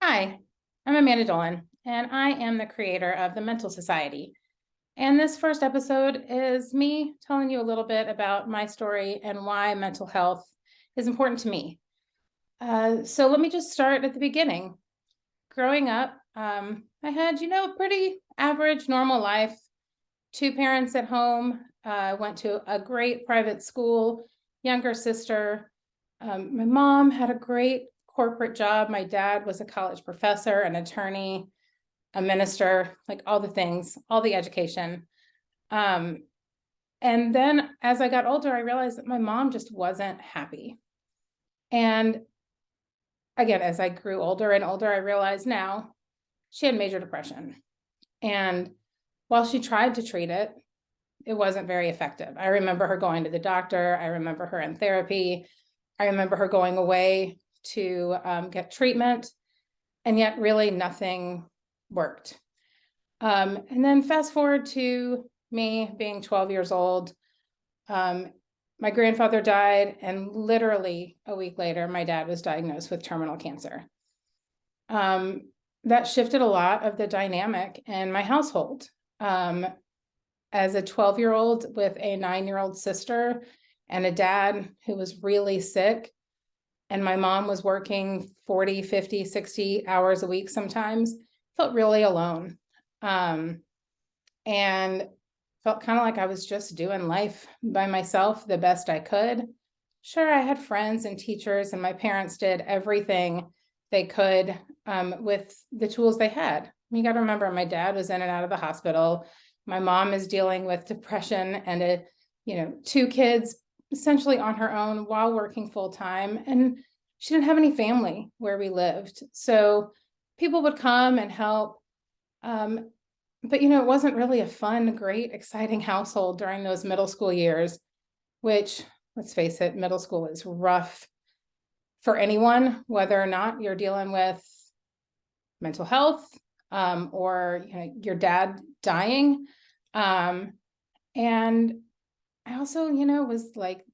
Hi, I'm Amanda Dolan, and I am the creator of the Mental Society. And this first episode is me telling you a little bit about my story and why mental health is important to me. So let me just start at the beginning. Growing up, I had, a pretty average, normal life. Two parents at home, went to a great private school, younger sister. My mom had a great corporate job. My dad was a college professor, an attorney, a minister, like all the things, all the education. Um, and then as I got older, I realized that my mom just wasn't happy. And again, as I grew older and older, I realized now she had major depression. And while she tried to treat it, it wasn't very effective. I remember her going to the doctor. I remember her in therapy. I remember her going away to get treatment, and yet really nothing worked. And then fast forward to me being 12 years old. My grandfather died, and literally a week later, my dad was diagnosed with terminal cancer. That shifted a lot of the dynamic in my household. As a 12-year-old with a 9-year-old sister and a dad who was really sick, and my mom was working 40, 50, 60 hours a week sometimes, felt really alone. And felt kind of like I was just doing life by myself the best I could. Sure, I had friends and teachers, and my parents did everything they could with the tools they had. You got to remember, my dad was in and out of the hospital. My mom is dealing with depression and two kids essentially on her own while working full time. And she didn't have any family where we lived. So people would come and help. But it wasn't really a fun, great, exciting household during those middle school years, which, let's face it, middle school is rough for anyone, whether or not you're dealing with mental health, or your dad dying. And I also, was like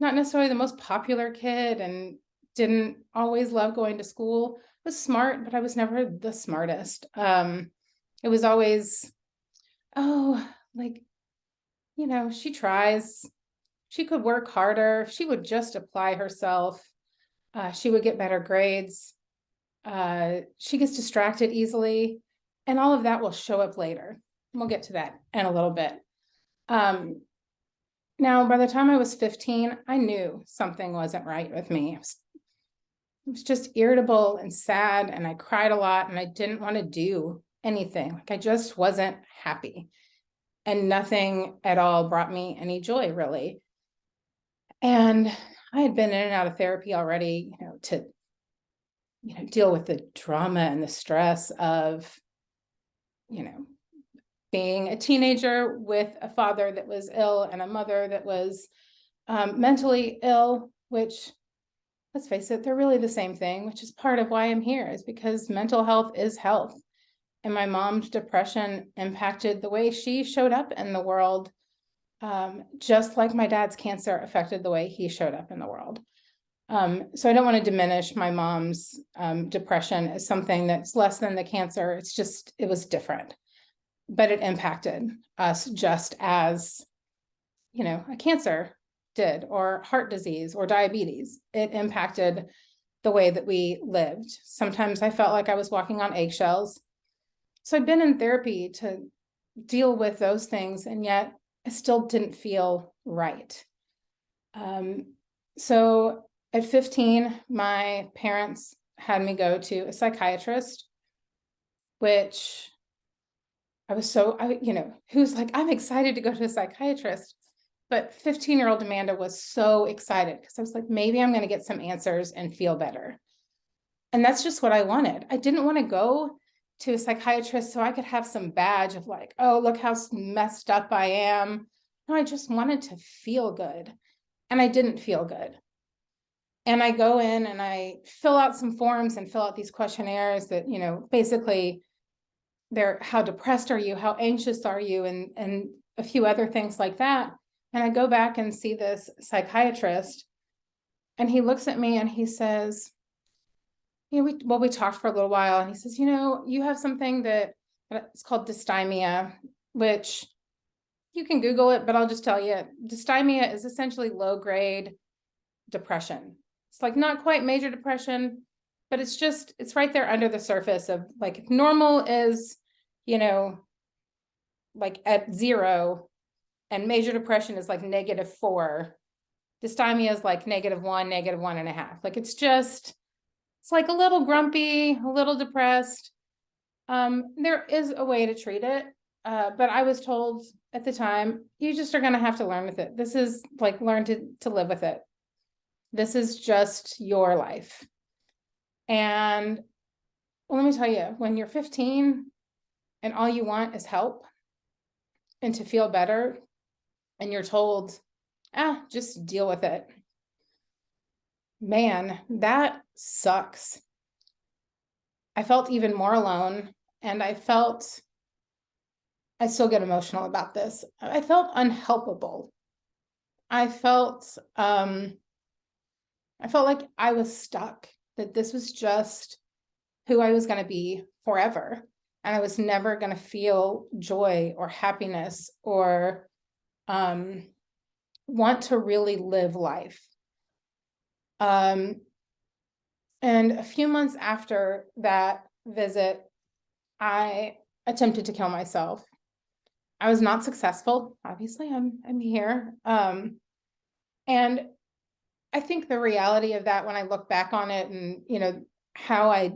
not necessarily the most popular kid and didn't always love going to school. I was smart, but I was never the smartest. It was always, oh, like, she tries. She could work harder. She would just apply herself. She would get better grades. She gets distracted easily, and all of that will show up later. We'll get to that in a little bit. Now, by the time I was 15, I knew something wasn't right with me. I was just irritable and sad, and I cried a lot, and I didn't want to do anything. Like, I just wasn't happy, and nothing at all brought me any joy, really. And I had been in and out of therapy already, to deal with the drama and the stress of being a teenager with a father that was ill and a mother that was mentally ill, which, let's face it, they're really the same thing, which is part of why I'm here, is because mental health is health. And my mom's depression impacted the way she showed up in the world, just like my dad's cancer affected the way he showed up in the world. So I don't want to diminish my mom's depression as something that's less than the cancer. It was different, but it impacted us just as, a cancer did, or heart disease or diabetes. It impacted the way that we lived. Sometimes I felt like I was walking on eggshells. So I'd been in therapy to deal with those things, and yet I still didn't feel right. So at 15, my parents had me go to a psychiatrist, which who's like, I'm excited to go to a psychiatrist. But 15-year-old Amanda was so excited because I was like, maybe I'm going to get some answers and feel better. And that's just what I wanted. I didn't want to go to a psychiatrist so I could have some badge of like, oh, look how messed up I am. No, I just wanted to feel good. And I didn't feel good. And I go in and I fill out some forms and fill out these questionnaires that, basically they're, how depressed are you? How anxious are you? And a few other things like that. And I go back and see this psychiatrist, and he looks at me and he says, we talked for a little while, and he says, you have something that it's called dysthymia, which you can Google it, but I'll just tell you, dysthymia is essentially low grade depression. It's like not quite major depression, but it's right there under the surface of, like, if normal is, like at 0, and major depression is like -4. Dysthymia is like -1, -1.5. Like it's like a little grumpy, a little depressed. There is a way to treat it. But I was told at the time, you just are going to have to learn with it. This is like, learn to live with it. This is just your life. And let me tell you, when you're 15 and all you want is help and to feel better, and you're told, just deal with it. Man, that sucks. I felt even more alone, and I still get emotional about this. I felt unhelpable. I felt like I was stuck, that this was just who I was going to be forever. And I was never going to feel joy or happiness or want to really live life. And a few months after that visit, I attempted to kill myself. I was not successful. Obviously, I'm here. And I think the reality of that, when I look back on it and, how I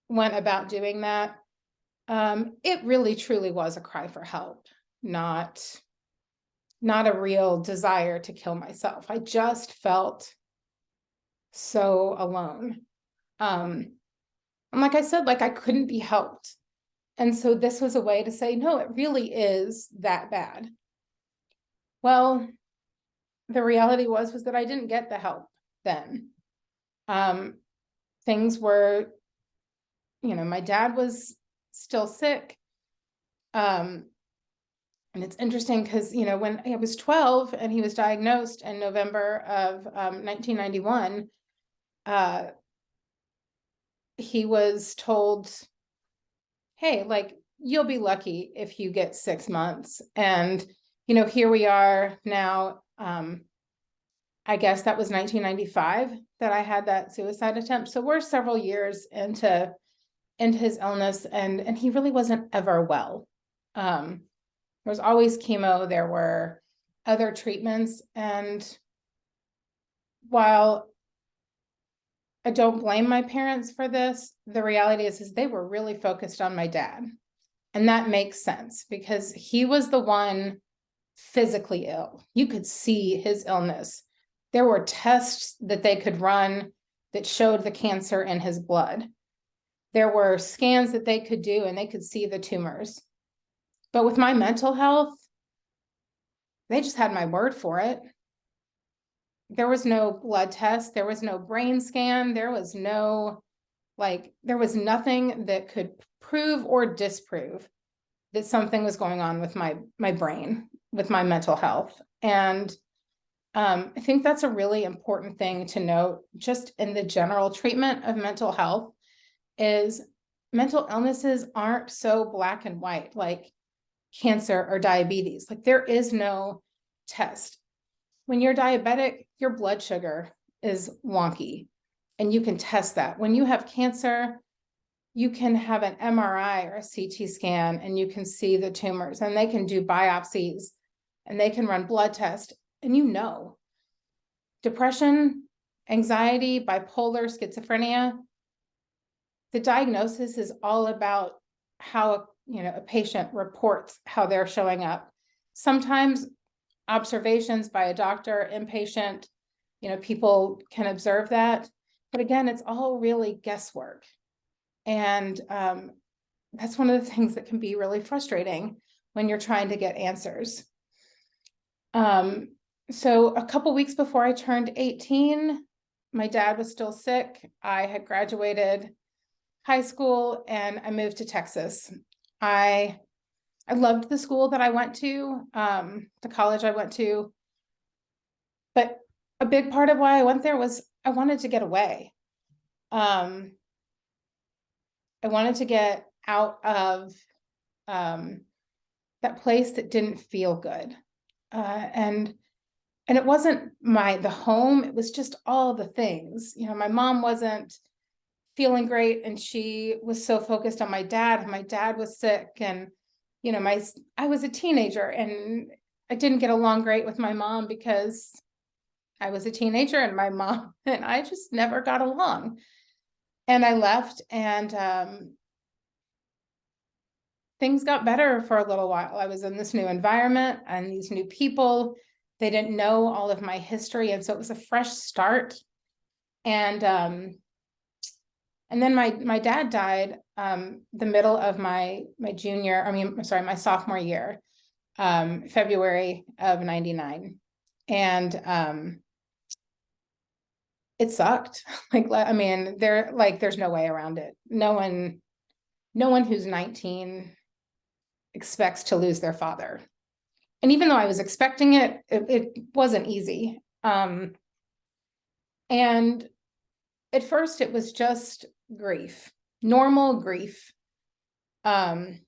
went about doing that, it really truly was a cry for help, not a real desire to kill myself. I just felt so alone. And like I said, like I couldn't be helped. And so this was a way to say, no, it really is that bad. Well, the reality was that I didn't get the help then. Things were, my dad was still sick. And it's interesting because, when I was 12 and he was diagnosed in November of 1991, he was told, hey, like, you'll be lucky if you get 6 months. And, here we are now. I guess that was 1995 that I had that suicide attempt. So we're several years into his illness, and he really wasn't ever well. There was always chemo. There were other treatments. And while I don't blame my parents for this, the reality is they were really focused on my dad. And that makes sense because he was the one physically ill. You could see his illness. There were tests that they could run that showed the cancer in his blood. There were scans that they could do, and they could see the tumors. But with my mental health, they just had my word for it. There was no blood test. There was no brain scan. There was nothing that could prove or disprove that something was going on with my brain, with my mental health. And I think that's a really important thing to note just in the general treatment of mental health, is mental illnesses aren't so black and white like cancer or diabetes. Like there is no test. When you're diabetic, your blood sugar is wonky, and you can test that. When you have cancer, you can have an MRI or a CT scan, and you can see the tumors, and they can do biopsies, and they can run blood tests, and depression, anxiety, bipolar, schizophrenia, the diagnosis is all about how a patient reports how they're showing up. Sometimes observations by a doctor, inpatient, people can observe that. But again, it's all really guesswork. And that's one of the things that can be really frustrating when you're trying to get answers. So a couple weeks before I turned 18, my dad was still sick. I had graduated high school and I moved to Texas. I loved the school that I went to, the college I went to. But a big part of why I went there was I wanted to get away. I wanted to get out of that place that didn't feel good. And it wasn't the home, it was just all the things. My mom wasn't feeling great, and she was so focused on my dad, and my dad was sick, and I was a teenager, and I didn't get along great with my mom because I was a teenager, and my mom and I just never got along. And I left, and things got better for a little while. I was in this new environment and these new people. They didn't know all of my history, and so it was a fresh start. And then my dad died the middle of my sophomore year, February of 99. And it sucked. There's no way around it. No one who's 19 expects to lose their father. And even though I was expecting it, it wasn't easy. And at first it was just grief, normal grief. And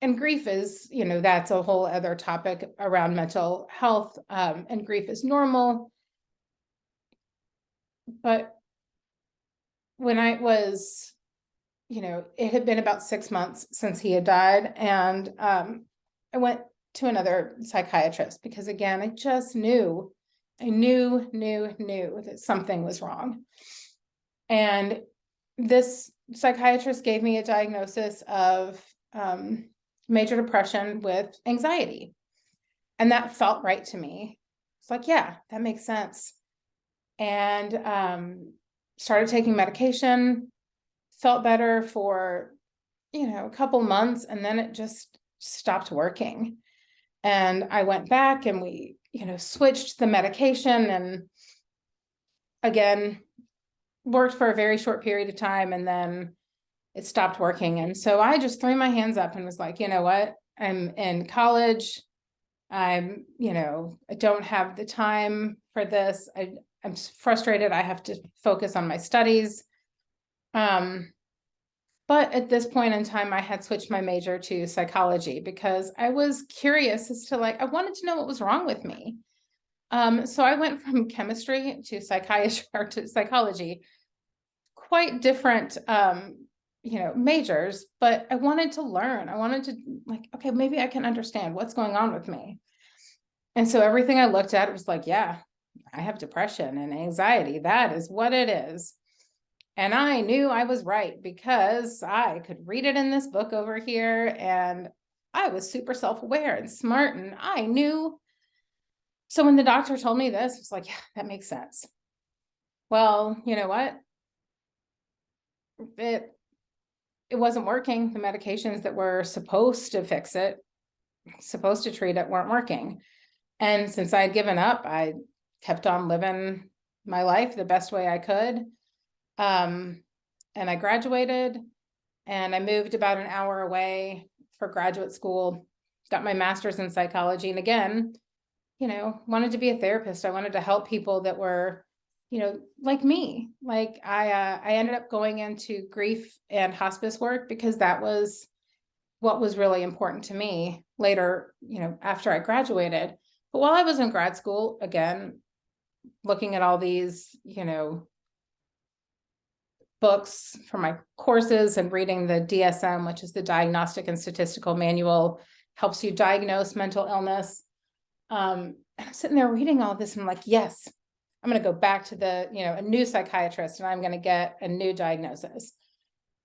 grief is, that's a whole other topic around mental health. And grief is normal. But when I was, it had been about 6 months since he had died. And I went to another psychiatrist because, again, I just knew that something was wrong. And this psychiatrist gave me a diagnosis of major depression with anxiety. And that felt right to me. It's like, yeah, that makes sense. And started taking medication, felt better for, a couple months, and then it just stopped working. And I went back and we, switched the medication, and again, worked for a very short period of time, and then it stopped working. And so I just threw my hands up and was like, you know what? I'm in college. I don't have the time for this. I'm frustrated. I have to focus on my studies. But at this point in time, I had switched my major to psychology because I was curious as to I wanted to know what was wrong with me. So I went from chemistry to psychiatry or to psychology, quite different, majors, but I wanted to learn. I wanted to okay, maybe I can understand what's going on with me. And so everything I looked at was like, yeah, I have depression and anxiety. That is what it is. And I knew I was right because I could read it in this book over here, and I was super self-aware and smart, and I knew. So when the doctor told me this, it was like, yeah, that makes sense. Well, you know what? It wasn't working. The medications that were supposed to fix it, supposed to treat it, weren't working. And since I had given up, I kept on living my life the best way I could. And I graduated, and I moved about an hour away for graduate school, got my master's in psychology. And again, wanted to be a therapist. I wanted to help people that were, like me. I ended up going into grief and hospice work because that was what was really important to me later, after I graduated. But while I was in grad school, again, looking at all these, books for my courses and reading the DSM, which is the Diagnostic and Statistical Manual, helps you diagnose mental illness. I'm sitting there reading all this, and I'm like, yes, I'm going to go back to a new psychiatrist, and I'm going to get a new diagnosis.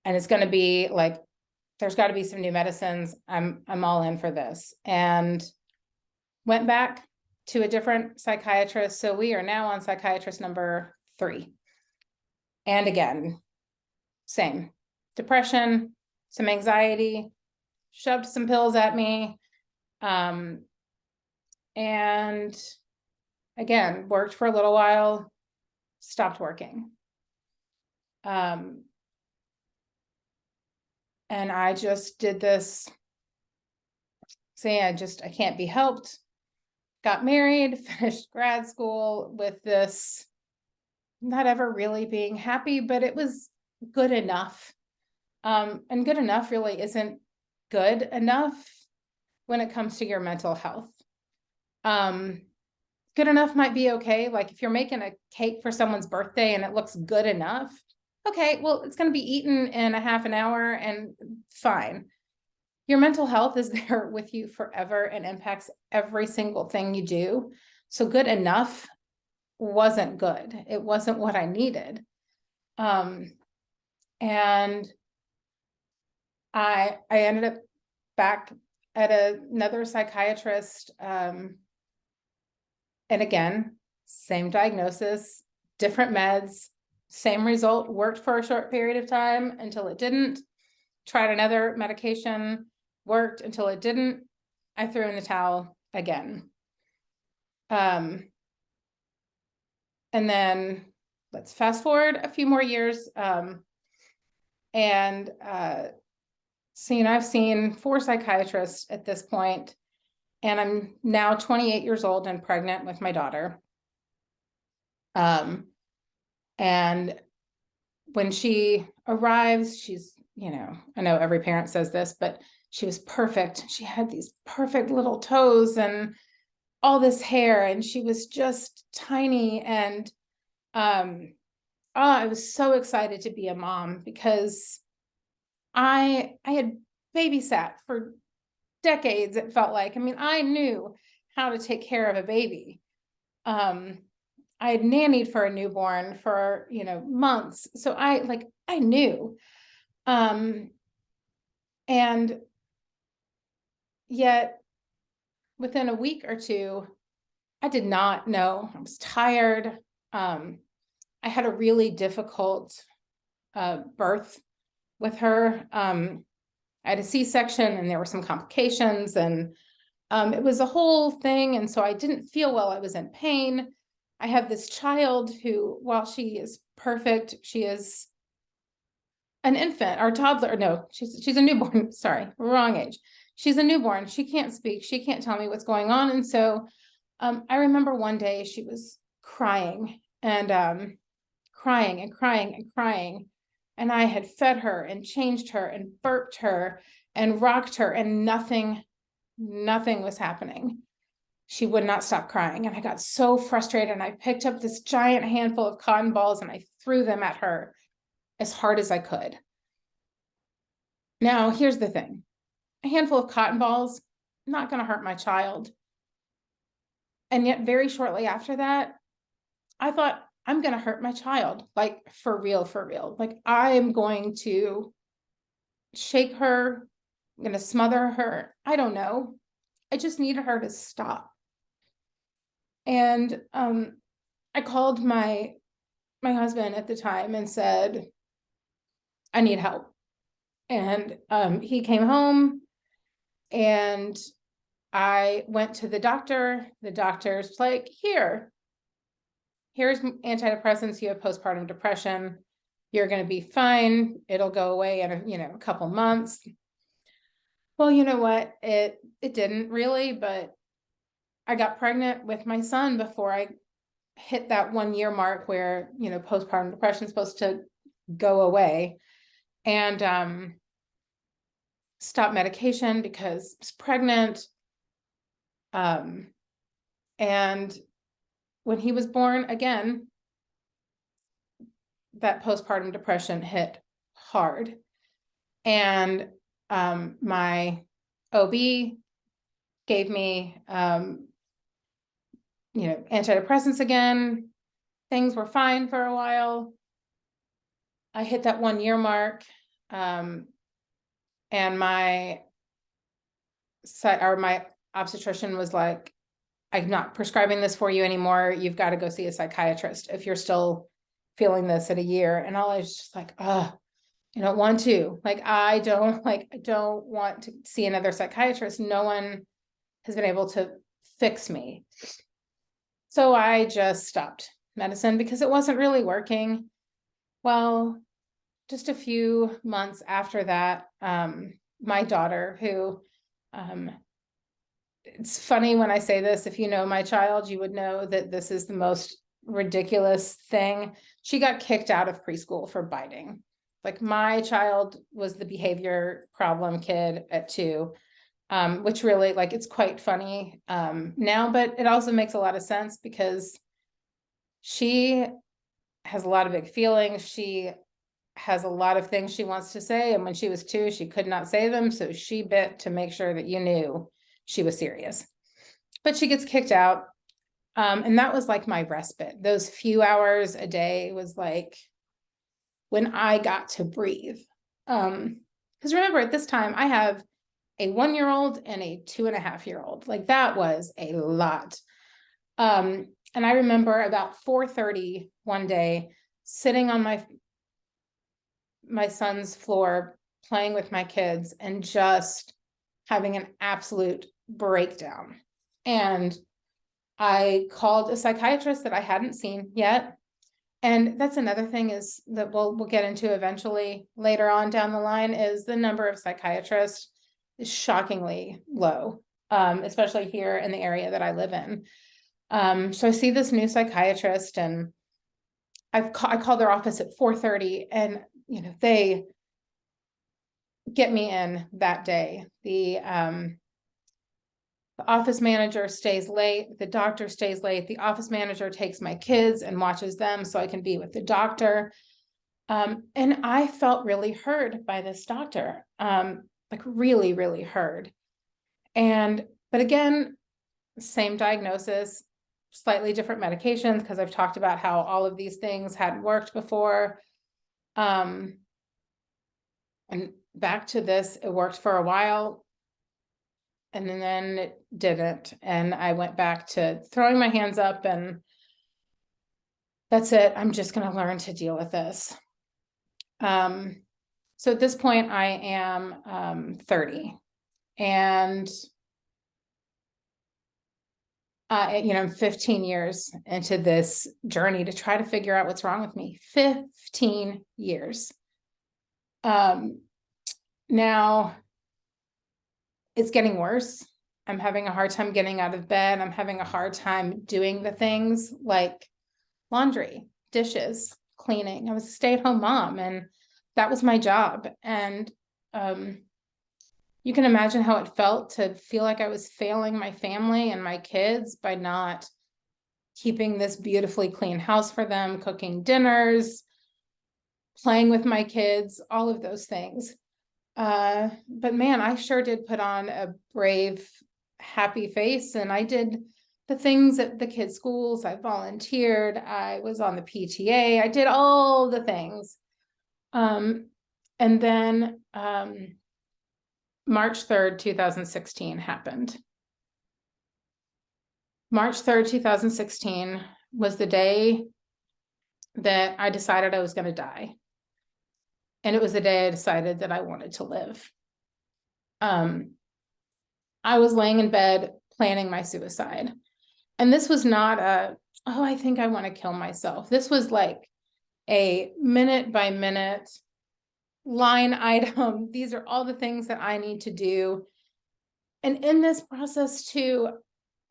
And it's going to be there's got to be some new medicines. I'm all in for this. And went back to a different psychiatrist. So we are now on psychiatrist number 3. And again, same depression, some anxiety, shoved some pills at me. And again, worked for a little while, stopped working. And I just did this, saying I can't be helped. Got married, finished grad school with this, not ever really being happy, but it was good enough. And good enough really isn't good enough when it comes to your mental health. Good enough might be okay. Like if you're making a cake for someone's birthday and it looks good enough, okay, well, it's going to be eaten in a half an hour and fine. Your mental health is there with you forever and impacts every single thing you do. So good enough wasn't good. It wasn't what I needed. And I ended up back at another psychiatrist. And again, same diagnosis, different meds, same result, worked for a short period of time until it didn't. Tried another medication, worked until it didn't. I threw in the towel again. And then let's fast forward a few more years. So, I've seen 4 psychiatrists at this point, and I'm now 28 years old and pregnant with my daughter. And when she arrives, she's, I know every parent says this, but she was perfect. She had these perfect little toes and all this hair, and she was just tiny. And I was so excited to be a mom because I had babysat for decades, it felt like. I mean, I knew how to take care of a baby. I had nannied for a newborn for, months. So I knew. And yet within a week or two, I did not know. I was tired. I had a really difficult birth with her. I had a C-section and there were some complications, and it was a whole thing. And so I didn't feel well. I was in pain. I have this child who, while she is perfect, she is an infant or toddler. No, she's a newborn. Sorry, wrong age. She's a newborn. She can't speak. She can't tell me what's going on. And so I remember one day she was crying and crying and crying and crying. And I had fed her and changed her and burped her and rocked her, and nothing was happening. She would not stop crying. And I got so frustrated, and I picked up this giant handful of cotton balls and I threw them at her as hard as I could. Now, here's the thing. A handful of cotton balls, not going to hurt my child. And yet very shortly after that, I thought, I'm going to hurt my child, like for real, for real. Like I am going to shake her. I'm going to smother her. I don't know. I just needed her to stop. And I called my husband at the time and said, I need help. And he came home, and I went to the doctor. The doctor's like, here's antidepressants. You have postpartum depression. You're going to be fine. It'll go away in a couple months. Well, you know what? It didn't really, but I got pregnant with my son before I hit that 1 year mark where, postpartum depression is supposed to go away, and stop medication because I was pregnant. And when he was born, again, that postpartum depression hit hard. And my OB gave me, antidepressants again. Things were fine for a while. I hit that 1 year mark. And my obstetrician was like, I'm not prescribing this for you anymore. You've got to go see a psychiatrist if you're still feeling this at a year. And I was just like, I don't want to. I don't want to see another psychiatrist. No one has been able to fix me. So I just stopped medicine because it wasn't really working. Well, just a few months after that, my daughter, who, it's funny when I say this, if you know my child, you would know that this is the most ridiculous thing. She got kicked out of preschool for biting. Like my child was the behavior problem kid at 2, which really, like, it's quite funny now, but it also makes a lot of sense because she has a lot of big feelings. She has a lot of things she wants to say. And when she was 2, she could not say them. So she bit to make sure that you knew she was serious. But she gets kicked out. And that was like my respite. Those few hours a day was like when I got to breathe. Because remember, at this time, I have a 1-year-old and a 2.5-year-old. Like that was a lot. And I remember about 4:30 one day, sitting on my son's floor, playing with my kids, and just having an absolute breakdown. And I called a psychiatrist that I hadn't seen yet. And that's another thing is that we'll get into eventually later on down the line, is the number of psychiatrists is shockingly low, especially here in the area that I live in. So I see this new psychiatrist, and I called their office at 4:30, and they get me in that day. The office manager stays late, the doctor stays late, the office manager takes my kids and watches them so I can be with the doctor. And I felt really heard by this doctor, like really, really heard. But again, same diagnosis, slightly different medications, because I've talked about how all of these things hadn't worked before. And back to this, it worked for a while, and then it didn't. And I went back to throwing my hands up and that's it. I'm just going to learn to deal with this. So at this point I am 30, and I'm 15 years into this journey to try to figure out what's wrong with me. 15 years. Now it's getting worse. I'm having a hard time getting out of bed. I'm having a hard time doing the things like laundry, dishes, cleaning. I was a stay-at-home mom, and that was my job. And you can imagine how it felt to feel like I was failing my family and my kids by not keeping this beautifully clean house for them, cooking dinners, playing with my kids, all of those things. But man, I sure did put on a brave, happy face, and I did the things at the kids' schools. I volunteered, I was on the PTA, I did all the things. And then March 3rd, 2016 happened. March 3rd, 2016 was the day that I decided I was going to die. And it was the day I decided that I wanted to live. I was laying in bed planning my suicide. And this was not I think I want to kill myself. This was like a minute by minute line item. These are all the things that I need to do. And in this process too,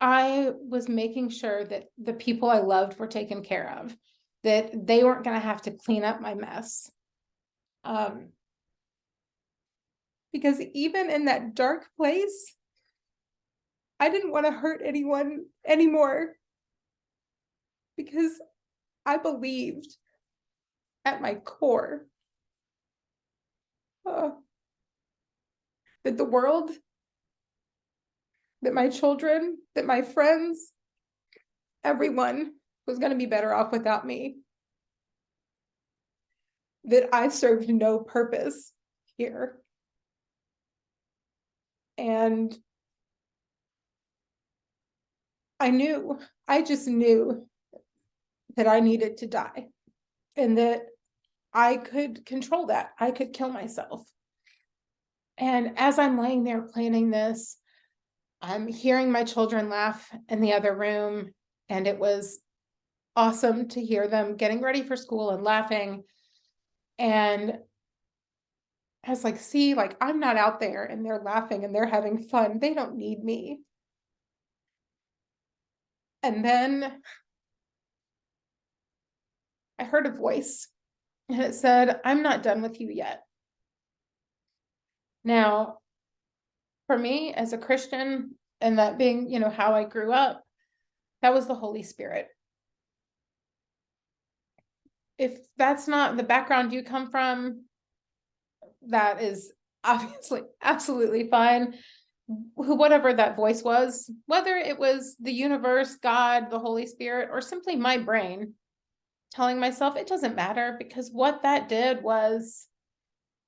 I was making sure that the people I loved were taken care of, that they weren't going to have to clean up my mess. Because even in that dark place, I didn't want to hurt anyone anymore, because I believed at my core that the world, that my children, that my friends, everyone was going to be better off without me. That I served no purpose here. And I just knew that I needed to die, and that I could control that. I could kill myself. And as I'm laying there planning this, I'm hearing my children laugh in the other room, and it was awesome to hear them getting ready for school and laughing. And I was like, see, like, I'm not out there and they're laughing and they're having fun. They don't need me. And then I heard a voice, and it said, "I'm not done with you yet." Now, for me as a Christian, and that being, how I grew up, that was the Holy Spirit. If that's not the background you come from, that is obviously absolutely fine. Whatever that voice was, whether it was the universe, God, the Holy Spirit, or simply my brain telling myself it doesn't matter, because what that did was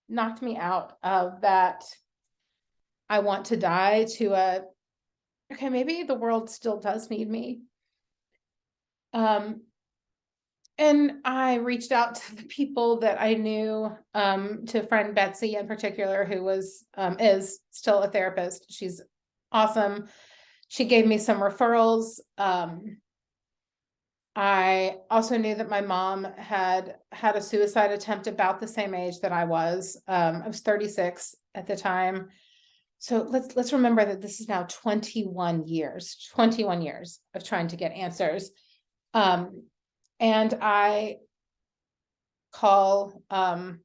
knocked me out of that I want to die to okay, maybe the world still does need me. And I reached out to the people that I knew, to friend Betsy in particular, who is still a therapist. She's awesome. She gave me some referrals. I also knew that my mom had had a suicide attempt about the same age that I was. I was 36 at the time. So let's remember that this is now 21 years of trying to get answers. And I call, I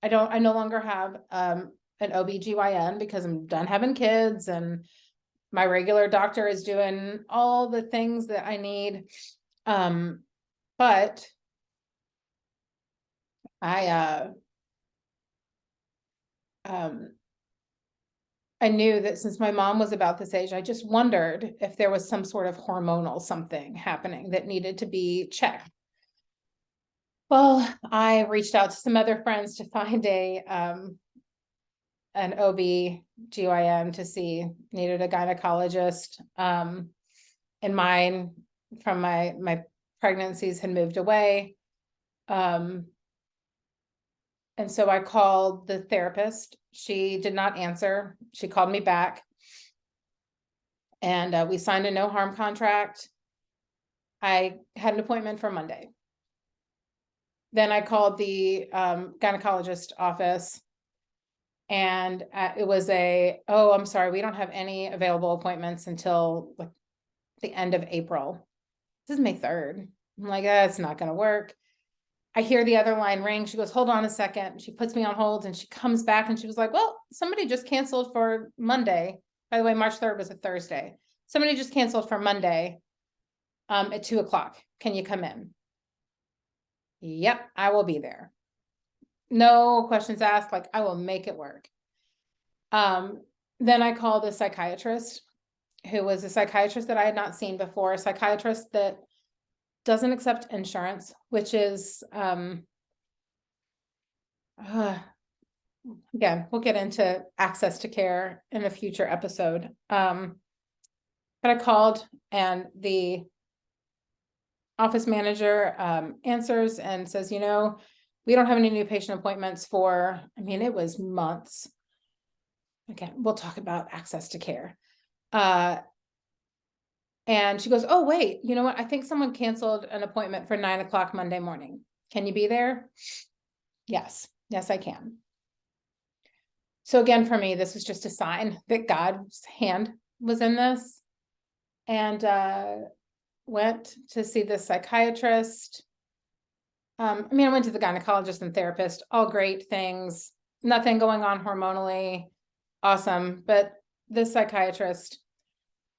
no longer have an OBGYN because I'm done having kids, and my regular doctor is doing all the things that I need. But I knew that since my mom was about this age, I just wondered if there was some sort of hormonal something happening that needed to be checked. Well, I reached out to some other friends to find an OB-GYN to see, needed a gynecologist. And mine from my pregnancies had moved away. And so I called the therapist. She did not answer. She called me back, and we signed a no harm contract. I had an appointment for Monday. Then I called the gynecologist office, and it was oh, I'm sorry, we don't have any available appointments until like the end of April. This is May 3rd. I'm like, that's not going to work. I hear the other line ring. She goes, hold on a second. She puts me on hold, and she comes back and she was like, well, somebody just canceled for Monday. By the way, March 3rd was a Thursday. Somebody just canceled for Monday at 2:00. Can you come in? Yep, I will be there. No questions asked. Like, I will make it work. Then I called a psychiatrist, who was a psychiatrist that I had not seen before, a psychiatrist that doesn't accept insurance, which is, again, we'll get into access to care in a future episode. But I called, and the office manager answers and says, we don't have any new patient appointments for, it was months. Again, we'll talk about access to care. And she goes, oh, wait, you know what? I think someone canceled an appointment for 9:00 Monday morning. Can you be there? Yes, I can. So again, for me, this was just a sign that God's hand was in this, and went to see the psychiatrist. I went to the gynecologist and therapist, all great things, nothing going on hormonally, awesome. But the psychiatrist,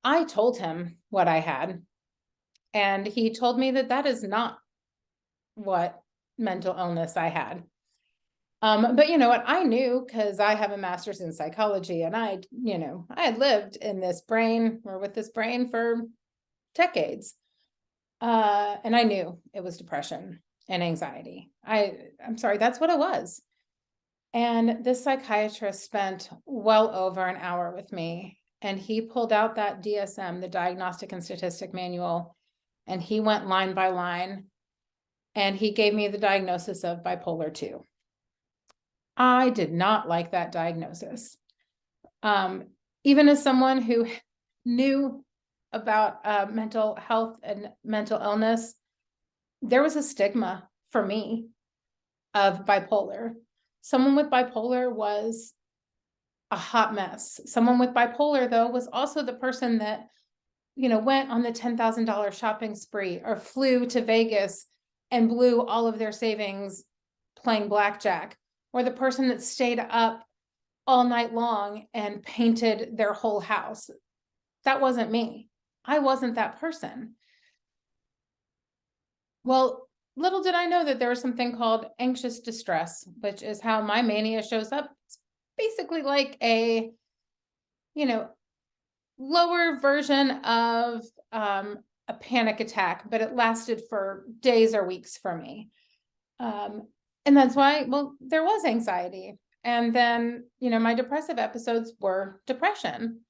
I told him what I had, and he told me that that is not what mental illness I had. But you know what? I knew, because I have a master's in psychology, and I had lived in this brain, or with this brain, for decades. And I knew it was depression and anxiety. I'm sorry, that's what it was. And this psychiatrist spent well over an hour with me, and he pulled out that DSM, the Diagnostic and Statistic Manual, and he went line by line, and he gave me the diagnosis of bipolar 2. I did not like that diagnosis. Even as someone who knew about mental health and mental illness, there was a stigma for me of bipolar. Someone with bipolar was a hot mess. Someone with bipolar, though, was also the person that, went on the $10,000 shopping spree, or flew to Vegas and blew all of their savings playing blackjack, or the person that stayed up all night long and painted their whole house. That wasn't me. I wasn't that person. Well, little did I know that there was something called anxious distress, which is how my mania shows up. It's basically like a, you know, lower version of a panic attack, but it lasted for days or weeks for me. And that's why, well, there was anxiety. And then, my depressive episodes were depression.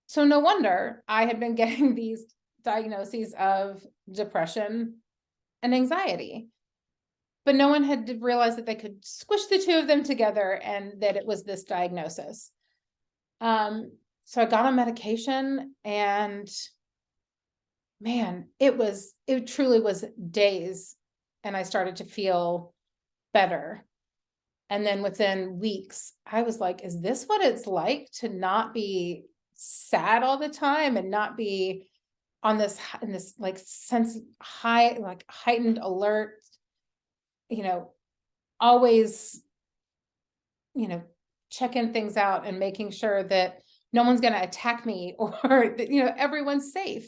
So no wonder I had been getting these diagnoses of depression and anxiety. But no one had realized that they could squish the two of them together and that it was this diagnosis. So I got on medication, and man, it truly was days, and I started to feel better. And then within weeks, I was like, is this what it's like to not be sad all the time and not be on this, in this like sense, like heightened alert, always, checking things out and making sure that no one's going to attack me, or that, everyone's safe.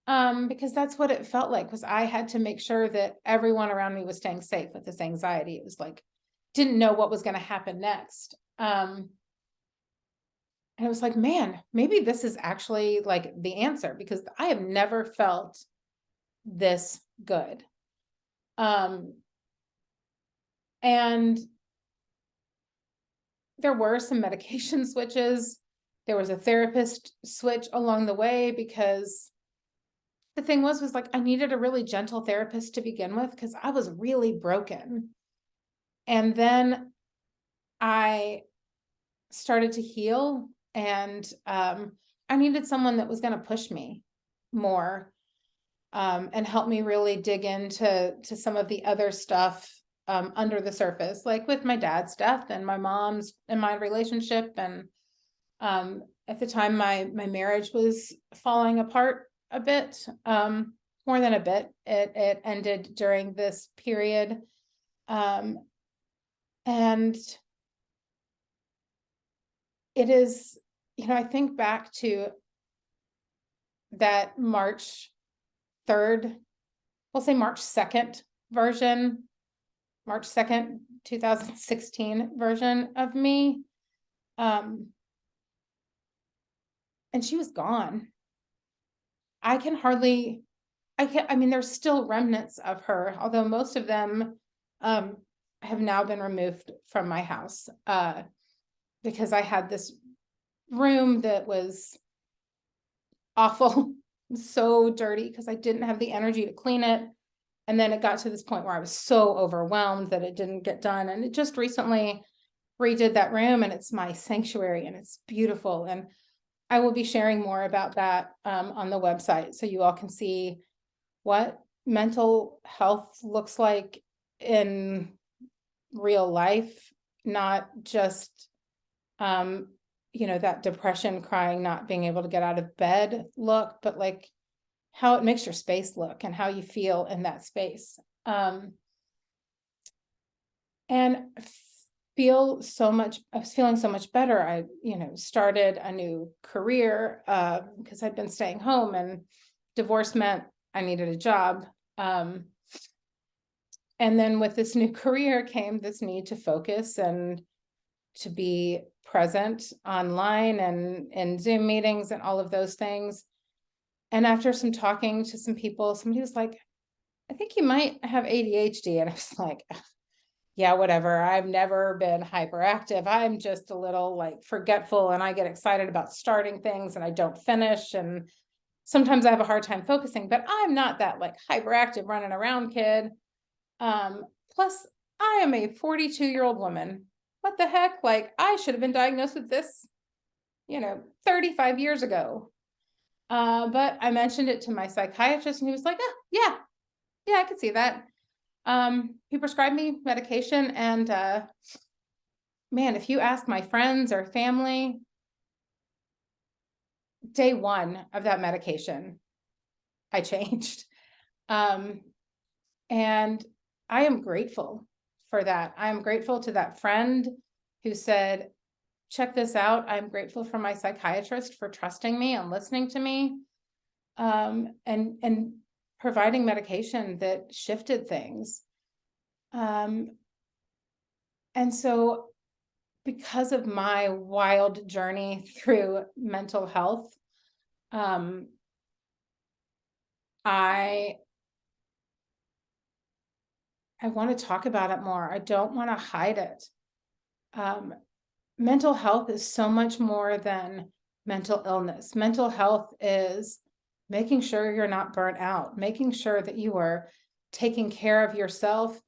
Because that's what it felt like, was I had to make sure that everyone around me was staying safe with this anxiety. It was like, didn't know what was going to happen next. And it was like, man, maybe this is actually like the answer, because I have never felt this good. And there were some medication switches. There was a therapist switch along the way, because the thing was like, I needed a really gentle therapist to begin with, because I was really broken. And then I started to heal, and I needed someone that was going to push me more, and help me really dig into some of the other stuff under the surface, like with my dad's death and my mom's and my relationship. And at the time, my marriage was falling apart a bit, more than a bit. It ended during this period, and it is, I think back to that March 3rd, we'll say March 2nd version, March 2nd, 2016 version of me. And she was gone. I mean, there's still remnants of her, although most of them have now been removed from my house, because I had this room that was awful, so dirty, because I didn't have the energy to clean it. And then it got to this point where I was so overwhelmed that it didn't get done. And it just recently redid that room, and it's my sanctuary, and it's beautiful. And I will be sharing more about that on the website, so you all can see what mental health looks like in real life, not just, that depression, crying, not being able to get out of bed look, but like how it makes your space look and how you feel in that space. And I was feeling so much better. I, started a new career, because I'd been staying home, and divorce meant I needed a job. And then with this new career came this need to focus and to be present online and in Zoom meetings and all of those things. And after some talking to some people, somebody was like, I think you might have ADHD. And I was like, yeah, whatever. I've never been hyperactive. I'm just a little like forgetful, and I get excited about starting things and I don't finish. And sometimes I have a hard time focusing, but I'm not that like hyperactive running around kid. Plus I am a 42-year-old woman. What the heck? Like, I should have been diagnosed with this, 35 years ago. But I mentioned it to my psychiatrist, and he was like, oh, yeah, I could see that. He prescribed me medication, and man, if you ask my friends or family, day one of that medication, I changed. And I am grateful for that. I'm grateful to that friend who said, check this out. I'm grateful for my psychiatrist for trusting me and listening to me, and providing medication that shifted things. And so because of my wild journey through mental health, I want to talk about it more. I don't want to hide it. Mental health is so much more than mental illness. Mental health is making sure you're not burnt out, making sure that you are taking care of yourself.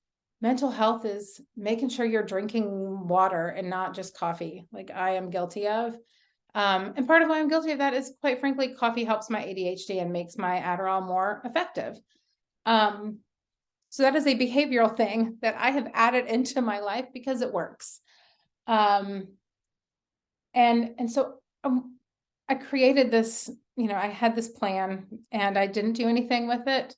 Mental health is making sure you're drinking water and not just coffee, like I am guilty of. And part of why I'm guilty of that is, quite frankly, coffee helps my ADHD and makes my Adderall more effective. So that is a behavioral thing that I have added into my life because it works. And so I created this, I had this plan and I didn't do anything with it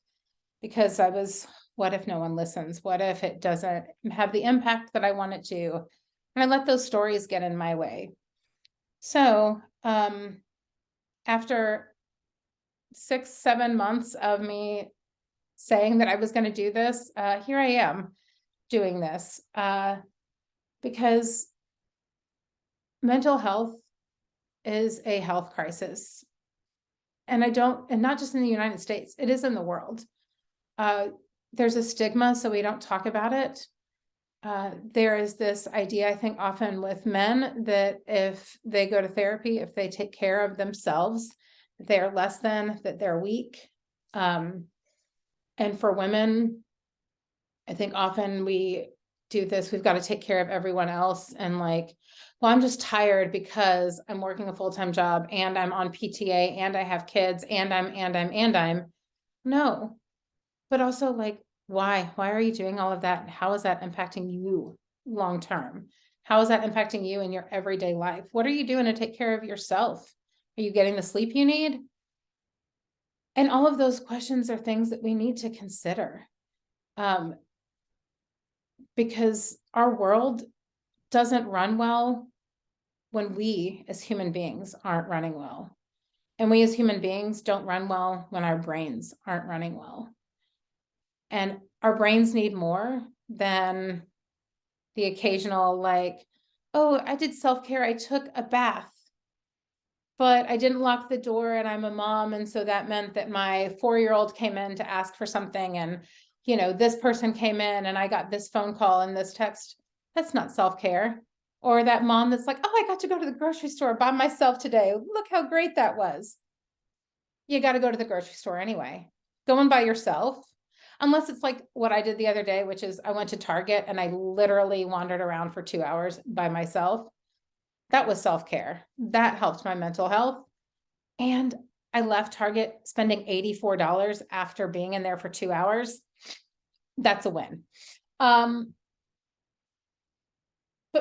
because what if no one listens? What if it doesn't have the impact that I want it to? And I let those stories get in my way. So, after 6-7 months of me saying that I was going to do this, here I am doing this, because mental health is a health crisis. And not just in the United States, it is in the world. There's a stigma, so we don't talk about it. There is this idea, I think, often with men that if they go to therapy, if they take care of themselves, that they are less than, that they're weak. And for women, I think often we do this, we've got to take care of everyone else. And like, well, I'm just tired because I'm working a full-time job and I'm on PTA and I have kids and I'm. No, but also like, why are you doing all of that? And how is that impacting you long term? How is that impacting you in your everyday life? What are you doing to take care of yourself? Are you getting the sleep you need? And all of those questions are things that we need to consider, because our world doesn't run well when we as human beings aren't running well. And we as human beings don't run well when our brains aren't running well. And our brains need more than the occasional, like, oh, I did self-care, I took a bath, but I didn't lock the door and I'm a mom. And so that meant that my 4-year-old came in to ask for something. And, this person came in and I got this phone call and this text. That's not self-care. Or that mom that's like, oh, I got to go to the grocery store by myself today. Look how great that was. You got to go to the grocery store anyway. Going by yourself, unless it's like what I did the other day, which is I went to Target and I literally wandered around for 2 hours by myself. That was self-care. That helped my mental health. And I left Target spending $84 after being in there for 2 hours. That's a win. But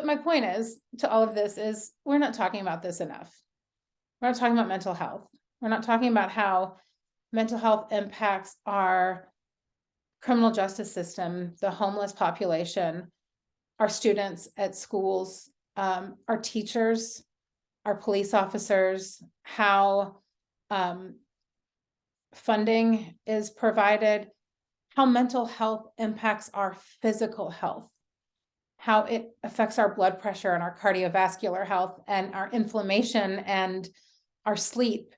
my point is to all of this is we're not talking about this enough. We're not talking about mental health. We're not talking about how mental health impacts our criminal justice system, the homeless population, our students at schools, our teachers, our police officers, how funding is provided, how mental health impacts our physical health, how it affects our blood pressure and our cardiovascular health and our inflammation and our sleep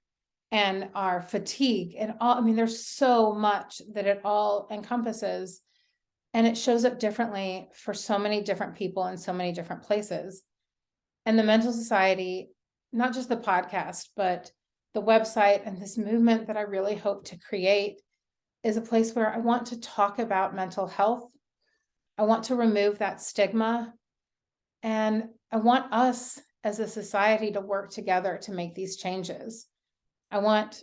and our fatigue and all. I mean, there's so much that it all encompasses, and it shows up differently for so many different people in so many different places. And the Mental Society, not just the podcast, but the website and this movement that I really hope to create, is a place where I want to talk about mental health. I want to remove that stigma. And I want us as a society to work together to make these changes. I want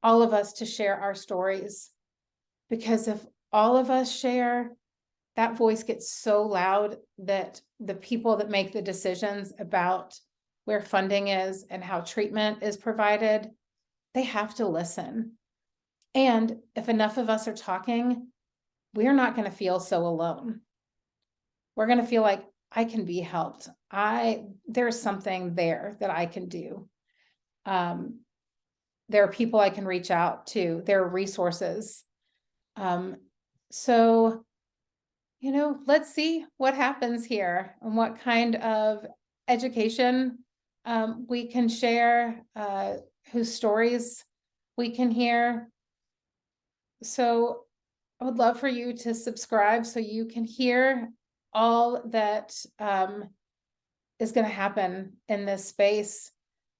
all of us to share our stories, because if all of us share, that voice gets so loud that the people that make the decisions about where funding is and how treatment is provided, they have to listen. And if enough of us are talking, we're not going to feel so alone. we're going to feel like I can be helped. There's something there that I can do. There are people I can reach out to. There are resources. So, let's see what happens here and what kind of education we can share, whose stories we can hear. So I would love for you to subscribe so you can hear all that is going to happen in this space.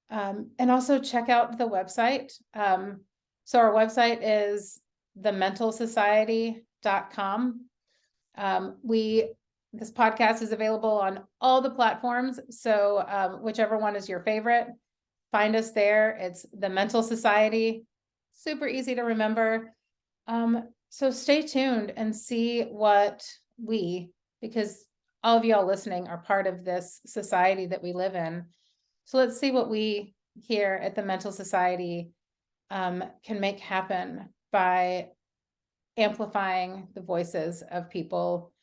And also check out the website. So our website is thementalsociety.com. This podcast is available on all the platforms. So whichever one is your favorite, find us there. It's The Mental Society. Super easy to remember. So stay tuned and see what because all of y'all listening are part of this society that we live in. So let's see what we here at the Mental Society can make happen by amplifying the voices of people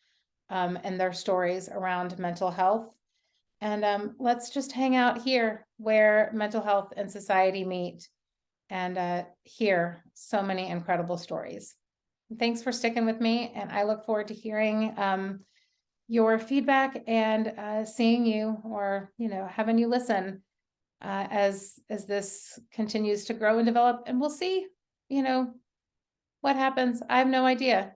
and their stories around mental health. And let's just hang out here where mental health and society meet and hear so many incredible stories. Thanks for sticking with me, and I look forward to hearing your feedback and seeing you or having you listen as this continues to grow and develop, and we'll see what happens. I have no idea.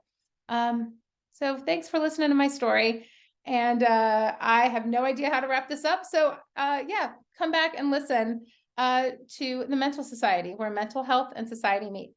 So thanks for listening to my story, and I have no idea how to wrap this up. So yeah, come back and listen to the Mental Society, where mental health and society meet.